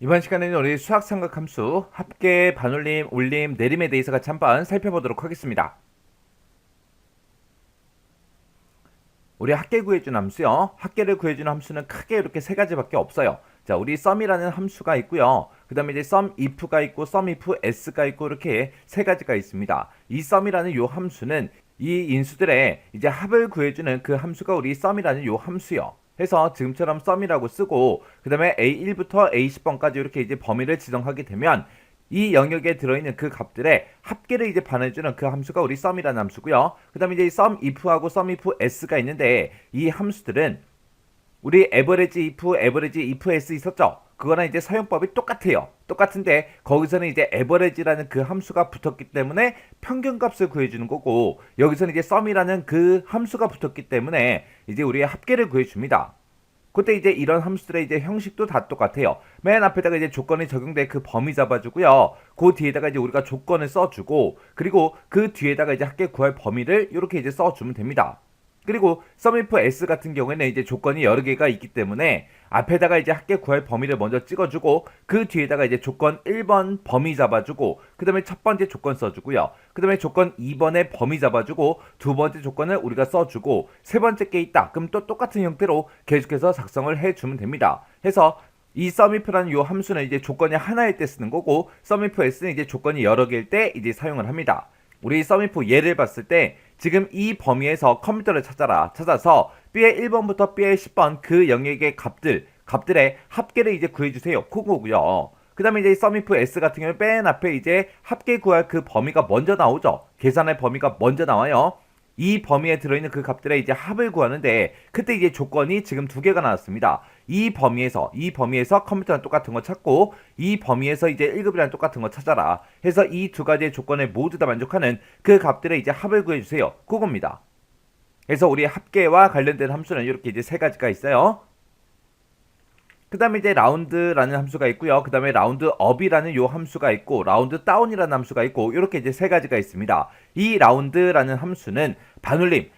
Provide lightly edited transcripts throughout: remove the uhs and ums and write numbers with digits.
이번 시간에는 우리 수학 삼각함수 합계, 반올림, 올림, 내림에 대해서 같이 한번 살펴보도록 하겠습니다. 우리 합계 구해준 함수요. 합계를 구해주는 함수는 크게 이렇게 세 가지밖에 없어요. 자, 우리 sum이라는 함수가 있고요. 그 다음에 이제 sum if가 있고 sum if s가 있고 이렇게 세 가지가 있습니다. 이 sum이라는 요 함수는 이 인수들의 이제 합을 구해주는 그 함수가 우리 sum이라는 요 함수요. 해서 지금처럼 sum이라고 쓰고 그 다음에 A1부터 A10번까지 이렇게 이제 범위를 지정하게 되면 이 영역에 들어있는 그 값들의 합계를 이제 반해주는 그 함수가 우리 sum이라는 함수고요. 그 다음에 이제 sum if하고 sum if s가 있는데 이 함수들은 우리 average if s 있었죠? 그거랑 이제 사용법이 똑같아요. 똑같은데 거기서는 이제 average라는 그 함수가 붙었기 때문에 평균값을 구해주는 거고 여기서는 이제 sum이라는 그 함수가 붙었기 때문에 이제 우리의 합계를 구해줍니다. 그때 이제 이런 함수들의 이제 형식도 다 똑같아요. 맨 앞에다가 이제 조건이 적용돼 그 범위 잡아주고요. 그 뒤에다가 이제 우리가 조건을 써주고 그리고 그 뒤에다가 이제 합계 구할 범위를 이렇게 이제 써주면 됩니다. 그리고 sum if s 같은 경우에는 이제 조건이 여러 개가 있기 때문에 앞에다가 이제 합계 구할 범위를 먼저 찍어주고 그 뒤에다가 이제 조건 1번 범위 잡아주고 그 다음에 첫 번째 조건 써주고요. 그 다음에 조건 2번에 범위 잡아주고 두 번째 조건을 우리가 써주고 세 번째 게 있다. 그럼 또 똑같은 형태로 계속해서 작성을 해주면 됩니다. 해서 이 sum if라는 요 함수는 이제 조건이 하나일 때 쓰는 거고 sum if s는 이제 조건이 여러 개일 때 이제 사용을 합니다. 우리 sum if 예를 봤을 때 지금 이 범위에서 컴퓨터를 찾아서 B의 1번부터 B의 10번 그 영역의 값들의 합계를 이제 구해주세요. 그거고요. 그 다음에 이제 sum if s 같은 경우는 맨 앞에 이제 합계 구할 그 범위가 먼저 나오죠. 계산할 범위가 먼저 나와요. 이 범위에 들어있는 그 값들의 이제 합을 구하는데 그때 이제 조건이 지금 두 개가 나왔습니다. 이 범위에서 컴퓨터랑 똑같은 거 찾고 이 범위에서 이제 1급이랑 똑같은 거 찾아라 해서 이 두 가지의 조건에 모두 다 만족하는 그 값들의 이제 합을 구해주세요. 그겁니다. 그래서 우리 합계와 관련된 함수는 이렇게 이제 세 가지가 있어요. 그 다음에 이제 라운드라는 함수가 있고요. 그 다음에 라운드업이라는 요 함수가 있고 라운드 다운이라는 함수가 있고 이렇게 이제 세 가지가 있습니다. 이 라운드라는 함수는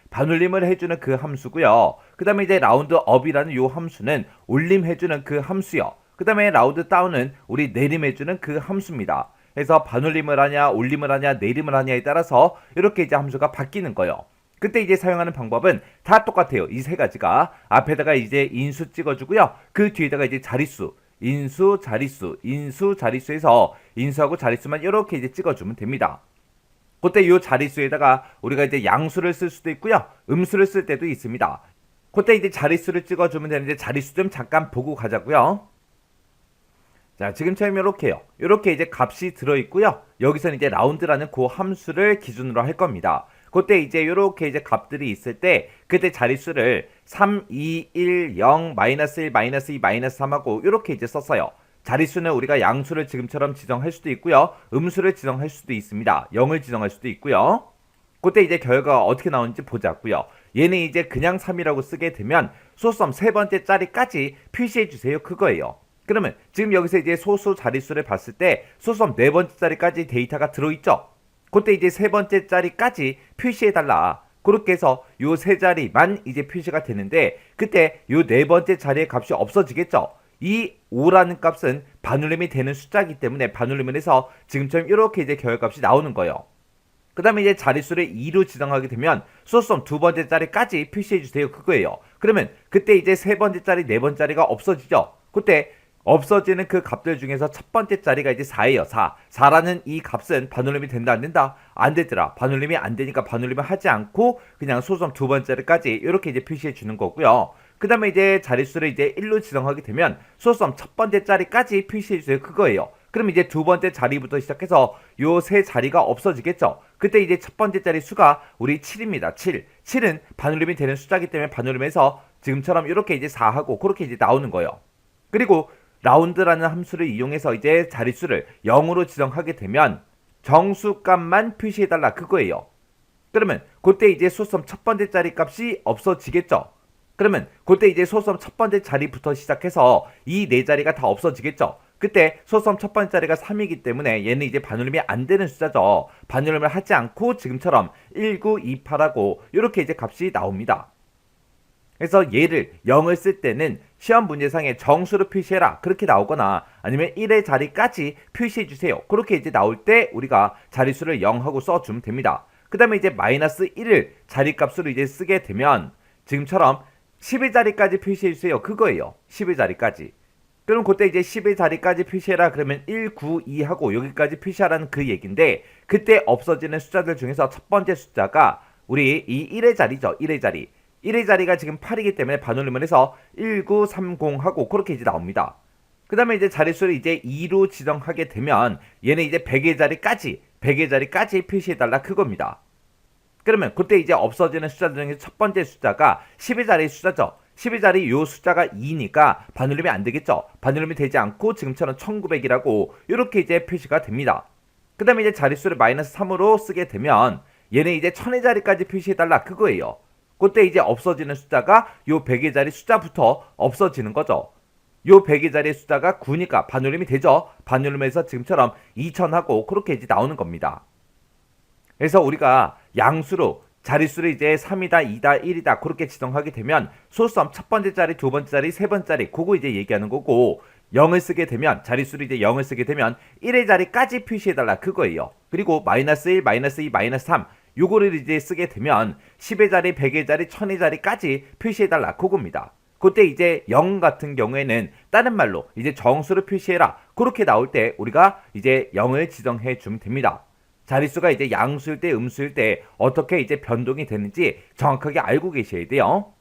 반올림을 해주는 그 함수고요. 그 다음에 이제 라운드업이라는 요 함수는 올림해주는 그 함수요. 그 다음에 라운드 다운은 우리 내림해주는 그 함수입니다. 그래서 반올림을 하냐 올림을 하냐 내림을 하냐에 따라서 이렇게 이제 함수가 바뀌는 거예요. 그때 이제 사용하는 방법은 다 똑같아요. 이 세 가지가 앞에다가 이제 인수 찍어주고요. 그 뒤에다가 이제 자릿수, 인수, 자릿수에서 인수하고 자릿수만 이렇게 이제 찍어주면 됩니다. 그때 이 자릿수에다가 우리가 이제 양수를 쓸 수도 있고요. 음수를 쓸 때도 있습니다. 그때 이제 자릿수를 찍어주면 되는데 자릿수 좀 잠깐 보고 가자고요. 자, 지금처럼 이렇게요. 이렇게 이제 값이 들어있고요. 여기서는 이제 라운드라는 그 함수를 기준으로 할 겁니다. 그때 이제 이렇게 이제 값들이 있을 때 그때 자릿수를 3, 2, 1, 0, 마이너스 1, 마이너스 2, 마이너스 3하고 이렇게 이제 썼어요. 자릿수는 우리가 양수를 지금처럼 지정할 수도 있고요. 음수를 지정할 수도 있습니다. 0을 지정할 수도 있고요. 그때 이제 결과가 어떻게 나오는지 보자고요. 얘는 이제 그냥 3이라고 쓰게 되면 소수점 세 번째 자리까지 표시해 주세요. 그거예요. 그러면 지금 여기서 이제 소수 자릿수를 봤을 때 소수점 네 번째 자리까지 데이터가 들어있죠. 그때 이제 세 번째 자리까지 표시해달라. 그렇게 해서 요 세 자리만 이제 표시가 되는데 그때 요 네 번째 자리의 값이 없어지겠죠. 이 5라는 값은 반올림이 되는 숫자이기 때문에 반올림을 해서 지금처럼 이렇게 이제 결값이 나오는 거예요. 그 다음에 이제 자릿수를 2로 지정하게 되면 소수점 두 번째 자리까지 표시해주세요. 그거예요. 그러면 그때 이제 세 번째 자리, 네 번째 자리가 없어지죠. 그때 없어지는 그 값들 중에서 첫 번째 자리가 이제 4예요. 4. 4라는 이 값은 반올림이 된다 안 된다? 안 되더라. 반올림이 안 되니까 반올림을 하지 않고 그냥 소수점 두 번째 자리까지 이렇게 이제 표시해 주는 거고요. 그 다음에 이제 자릿수를 이제 1로 지정하게 되면 소수점 첫 번째 자리까지 표시해 주세요. 그거예요. 그럼 이제 두 번째 자리부터 시작해서 요 세 자리가 없어지겠죠. 그때 이제 첫 번째 자리 수가 우리 7입니다. 7. 7은 반올림이 되는 숫자이기 때문에 반올림해서 지금처럼 이렇게 이제 4하고 그렇게 이제 나오는 거예요. 그리고 라운드라는 함수를 이용해서 이제 자릿수를 0으로 지정하게 되면 정수값만 표시해달라 그거예요. 그러면 그때 이제 소수점 첫 번째 자리 값이 없어지겠죠. 그러면 그때 이제 소수점 첫 번째 자리부터 시작해서 이 네 자리가 다 없어지겠죠. 그때 소수점 첫 번째 자리가 3이기 때문에 얘는 이제 반올림이 안 되는 숫자죠. 반올림을 하지 않고 지금처럼 1928하고 이렇게 이제 값이 나옵니다. 그래서 얘를 0을 쓸 때는 시험 문제상에 정수로 표시해라 그렇게 나오거나 아니면 1의 자리까지 표시해 주세요. 그렇게 이제 나올 때 우리가 자릿수를 0하고 써주면 됩니다. 그 다음에 이제 마이너스 1을 자리값으로 이제 쓰게 되면 지금처럼 10의 자리까지 표시해 주세요. 그거예요. 10의 자리까지. 그럼 그때 이제 10의 자리까지 표시해라 그러면 1, 9, 2 하고 여기까지 표시하라는 그 얘기인데, 그때 없어지는 숫자들 중에서 첫 번째 숫자가 우리 이 1의 자리죠. 1의 자리. 1의 자리가 지금 8이기 때문에 반올림을 해서 1930 하고 그렇게 이제 나옵니다. 그 다음에 이제 자릿수를 이제 2로 지정하게 되면 얘는 이제 100의 자리까지 표시해달라 그겁니다. 그러면 그때 이제 없어지는 숫자들 중에 첫 번째 숫자가 10의 자리 숫자죠. 10의 자리 요 숫자가 2니까 반올림이 안 되겠죠. 반올림이 되지 않고 지금처럼 1900이라고 이렇게 이제 표시가 됩니다. 그 다음에 이제 자릿수를 마이너스 3으로 쓰게 되면 얘는 이제 1000의 자리까지 표시해달라 그거예요. 그때 이제 없어지는 숫자가 요 100의 자리 숫자부터 없어지는 거죠. 요 100의 자리 숫자가 9니까 반올림이 되죠. 반올림에서 지금처럼 2000하고 그렇게 이제 나오는 겁니다. 그래서 우리가 양수로 자릿수를 이제 3이다, 2다, 1이다 그렇게 지정하게 되면 소수점 첫 번째 자리, 두 번째 자리, 세 번째 자리 그거 이제 얘기하는 거고, 0을 쓰게 되면 자릿수를 이제 0을 쓰게 되면 1의 자리까지 표시해달라 그거예요. 그리고 마이너스 1, 마이너스 2, 마이너스 3 요거를 이제 쓰게 되면 10의 자리, 100의 자리, 1000의 자리까지 표시해달라 그겁니다. 그때 이제 0 같은 경우에는 다른 말로 이제 정수를 표시해라 그렇게 나올 때 우리가 이제 0을 지정해 주면 됩니다. 자릿수가 이제 양수일 때 음수일 때 어떻게 이제 변동이 되는지 정확하게 알고 계셔야 돼요.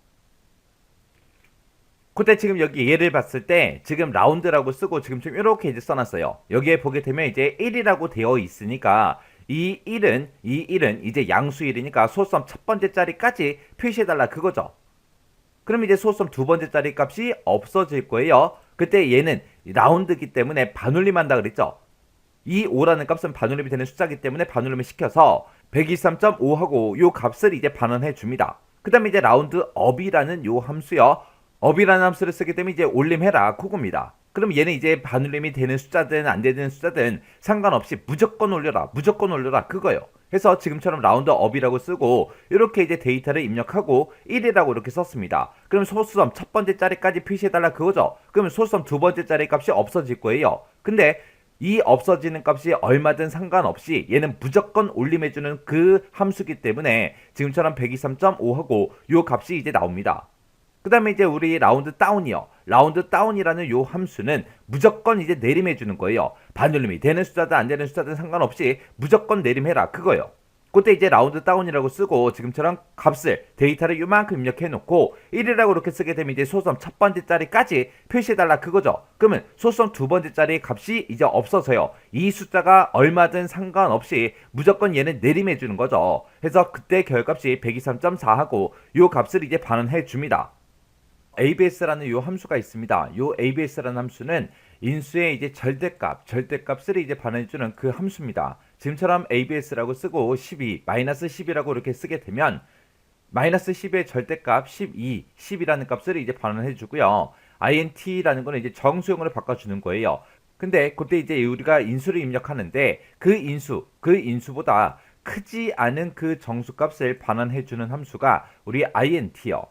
그때 지금 여기 예를 봤을 때 지금 라운드라고 쓰고 지금 좀 이렇게 이제 써놨어요. 여기에 보게 되면 이제 1이라고 되어 있으니까 이 1은 이제 양수 1이니까 소수점 첫 번째 자리까지 표시해달라 그거죠. 그럼 이제 소수점 두 번째 자리 값이 없어질 거예요. 그때 얘는 라운드이기 때문에 반올림한다 그랬죠. 이 5라는 값은 반올림이 되는 숫자이기 때문에 반올림을 시켜서 123.5하고 요 값을 이제 반환해 줍니다. 그 다음에 이제 라운드 업이라는 요 함수요. 업이라는 함수를 쓰게 되면 이제 올림해라 그겁니다. 그럼 얘는 이제 반올림이 되는 숫자든 안 되는 숫자든 상관없이 무조건 올려라 그거요. 그래서 지금처럼 라운드 업이라고 쓰고 이렇게 이제 데이터를 입력하고 1이라고 이렇게 썼습니다. 그럼 소수점 첫 번째 자리까지 표시해달라 그거죠. 그러면 소수점 두 번째 자리 값이 없어질 거예요. 근데 이 없어지는 값이 얼마든 상관없이 얘는 무조건 올림해주는 그 함수기 때문에 지금처럼 123.5하고 요 값이 이제 나옵니다. 그 다음에 이제 우리 라운드 다운이요. 라운드 다운이라는 요 함수는 무조건 이제 내림해주는 거예요. 반올림이 되는 숫자든 안 되는 숫자든 상관없이 무조건 내림해라 그거요. 그때 이제 라운드 다운이라고 쓰고 지금처럼 값을 데이터를 요만큼 입력해 놓고 1이라고 이렇게 쓰게 되면 이제 소수점 첫 번째 자리까지 표시해달라 그거죠. 그러면 소수점 두 번째 자리 값이 이제 없어서요. 이 숫자가 얼마든 상관없이 무조건 얘는 내림해 주는 거죠. 그래서 그때 결값이 123.4하고 요 값을 이제 반환해 줍니다. ABS라는 요 함수가 있습니다. 요 ABS라는 함수는 인수의 이제 절대값을 이제 반환해주는 그 함수입니다. 지금처럼 ABS라고 쓰고 12, 마이너스 10이라고 이렇게 쓰게 되면 마이너스 10의 절대값 12, 10이라는 값을 이제 반환해주고요. INT라는 거는 이제 정수형으로 바꿔주는 거예요. 근데 그때 이제 우리가 인수를 입력하는데 그 인수보다 크지 않은 그 정수값을 반환해주는 함수가 우리 INT요.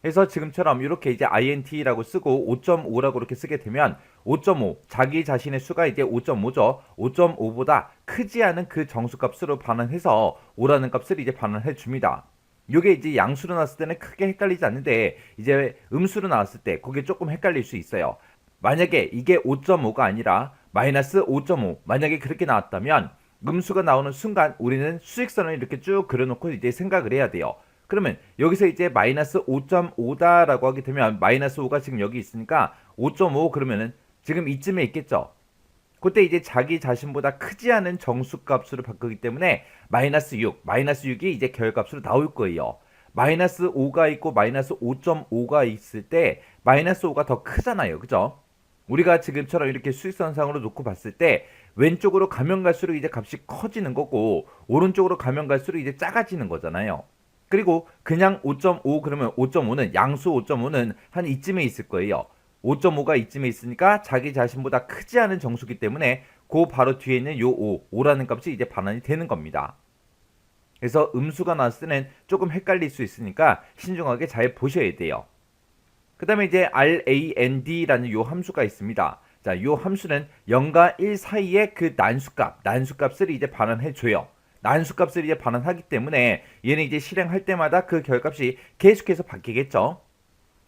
그래서 지금처럼 이렇게 이제 INT라고 쓰고 5.5라고 이렇게 쓰게 되면 5.5 자기 자신의 수가 이제 5.5죠. 5.5보다 크지 않은 그 정수값으로 반환해서 5라는 값을 이제 반환해 줍니다. 이게 이제 양수로 나왔을 때는 크게 헷갈리지 않는데 이제 음수로 나왔을 때 그게 조금 헷갈릴 수 있어요. 만약에 이게 5.5가 아니라 마이너스 5.5 만약에 그렇게 나왔다면 음수가 나오는 순간 우리는 수직선을 이렇게 쭉 그려놓고 이제 생각을 해야 돼요. 그러면 여기서 이제 마이너스 5.5다라고 하게 되면 마이너스 5가 지금 여기 있으니까 5.5 그러면은 지금 이쯤에 있겠죠. 그때 이제 자기 자신보다 크지 않은 정수값으로 바꾸기 때문에 마이너스 6이 이제 결값으로 나올 거예요. 마이너스 5가 있고 마이너스 5.5가 있을 때 마이너스 5가 더 크잖아요. 그죠? 우리가 지금처럼 이렇게 수직선상으로 놓고 봤을 때 왼쪽으로 가면 갈수록 이제 값이 커지는 거고 오른쪽으로 가면 갈수록 이제 작아지는 거잖아요. 그리고 그냥 5.5 그러면 5.5는 양수 5.5는 한 이쯤에 있을 거예요. 5.5가 이쯤에 있으니까 자기 자신보다 크지 않은 정수기 때문에 그 바로 뒤에 있는 요 5라는 값이 이제 반환이 되는 겁니다. 그래서 음수가 나왔을 때는 조금 헷갈릴 수 있으니까 신중하게 잘 보셔야 돼요. 그 다음에 이제 rand라는 요 함수가 있습니다. 자, 요 함수는 0과 1 사이의 그 난수값을 이제 반환해줘요. 난수값을 이제 반환하기 때문에 얘는 이제 실행할 때마다 그 결값이 계속해서 바뀌겠죠.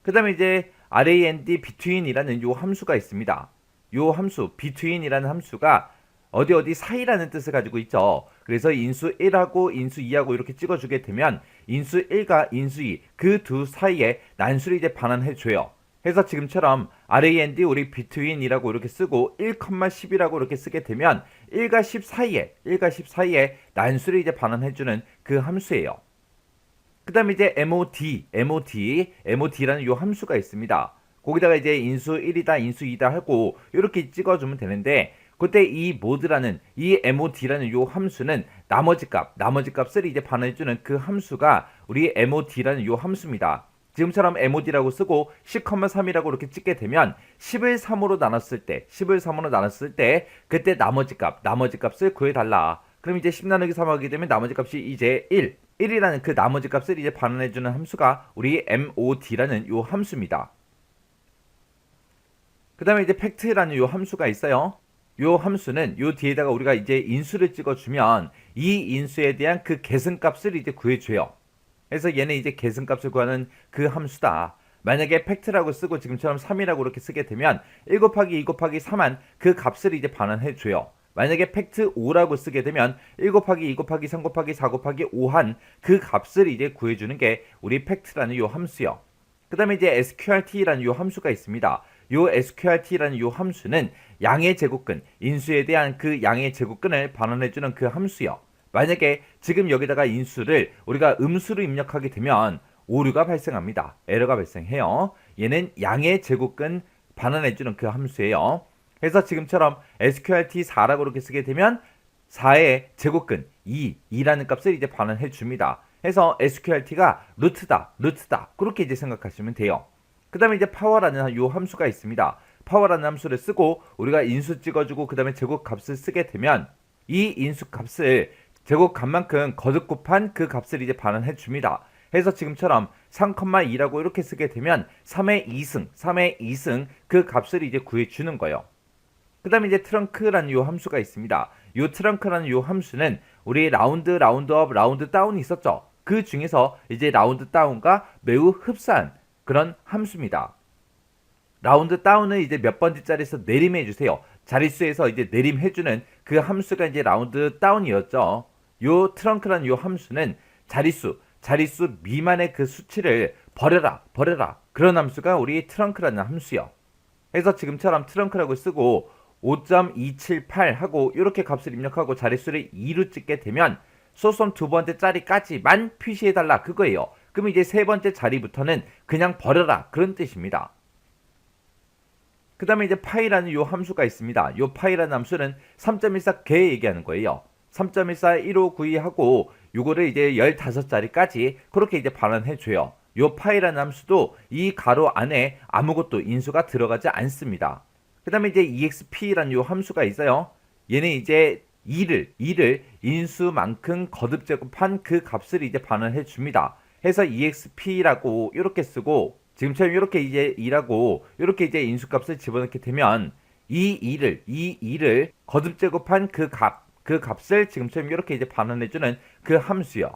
그 다음에 이제 rand between이라는 요 함수가 있습니다. 요 함수 between이라는 함수가 어디 사이라는 뜻을 가지고 있죠. 그래서 인수 1하고 인수 2하고 이렇게 찍어주게 되면 인수 1과 인수 2 그 두 사이에 난수를 이제 반환해줘요. 해서 지금처럼 rand 우리 between이라고 이렇게 쓰고 1,10이라고 이렇게 쓰게 되면 1과 10 사이에 난수를 이제 반환해주는 그 함수예요. 그 다음에 이제 mod라는 요 함수가 있습니다. 거기다가 이제 인수 1이다, 인수 2다 하고 이렇게 찍어주면 되는데 그때 이 mod라는 이 mod라는 요 함수는 나머지 값을 이제 반환해주는 그 함수가 우리 mod라는 요 함수입니다. 지금처럼 mod라고 쓰고 10,3이라고 이렇게 찍게 되면 10을 3으로 나눴을 때 그때 나머지 값을 구해달라. 그럼 이제 10 나누기 3 하게 되면 나머지 값이 이제 1이라는 그 나머지 값을 이제 반환해주는 함수가 우리 mod라는 요 함수입니다. 그 다음에 이제 팩트라는 요 함수가 있어요. 요 함수는 요 뒤에다가 우리가 이제 인수를 찍어주면 이 인수에 대한 그 계승값을 이제 구해줘요. 그래서 얘는 이제 계승값을 구하는 그 함수다. 만약에 팩트라고 쓰고 지금처럼 3이라고 이렇게 쓰게 되면 1 곱하기 2 곱하기 3한 그 값을 이제 반환해줘요. 만약에 팩트 5라고 쓰게 되면 1 곱하기 2 곱하기 3 곱하기 4 곱하기 5한 그 값을 이제 구해주는 게 우리 팩트라는 요 함수요. 그 다음에 이제 sqrt라는 요 함수가 있습니다. 요 sqrt라는 요 함수는 양의 제곱근, 인수에 대한 그 양의 제곱근을 반환해주는 그 함수요. 만약에 지금 여기다가 인수를 우리가 음수로 입력하게 되면 오류가 발생합니다. 에러가 발생해요. 얘는 양의 제곱근 반환해주는 그 함수예요. 그래서 지금처럼 sqrt4라고 이렇게 쓰게 되면 4의 제곱근 2라는 값을 이제 반환해 줍니다. 해서 sqrt가 루트다 그렇게 이제 생각하시면 돼요. 그 다음에 이제 파워라는 요 함수가 있습니다. 파워라는 함수를 쓰고 우리가 인수 찍어주고 그 다음에 제곱값을 쓰게 되면 이 인수값을 제곱값만큼 거듭 곱한 그 값을 이제 반환해 줍니다. 해서 지금처럼 3,2라고 이렇게 쓰게 되면 3의 2승 그 값을 이제 구해주는 거예요. 그 다음에 이제 트렁크라는 요 함수가 있습니다. 요 트렁크라는 요 함수는 우리 라운드 업, 라운드 다운이 있었죠. 그 중에서 이제 라운드 다운과 매우 흡사한 그런 함수입니다. 라운드 다운을 이제 몇 번째 자리에서 내림해 주세요. 자릿수에서 이제 내림해주는 그 함수가 이제 라운드 다운이었죠. 요 트렁크라는 요 함수는 자릿수 미만의 그 수치를 버려라 그런 함수가 우리 트렁크라는 함수요. 그래서 지금처럼 트렁크라고 쓰고 5.278 하고 이렇게 값을 입력하고 자릿수를 2로 찍게 되면 소수점 두 번째 자리까지만 표시해달라 그거예요. 그럼 이제 세 번째 자리부터는 그냥 버려라 그런 뜻입니다. 그 다음에 이제 파이라는 요 함수가 있습니다. 요 파이라는 함수는 3.14 개 얘기하는 거예요. 3.14 1592 하고 요거를 이제 15자리까지 그렇게 이제 반환해줘요. 요 파이라는 함수도 이 가로 안에 아무것도 인수가 들어가지 않습니다. 그 다음에 이제 exp라는 요 함수가 있어요. 얘는 이제 2를 인수만큼 거듭 제곱한 그 값을 이제 반환해 줍니다. 해서 exp라고 이렇게 쓰고 지금처럼 이렇게 이제 2라고 이렇게 이제 인수값을 집어넣게 되면 이 2를 거듭 제곱한 그 값을 지금처럼 이렇게 이제 반환해 주는 그 함수요.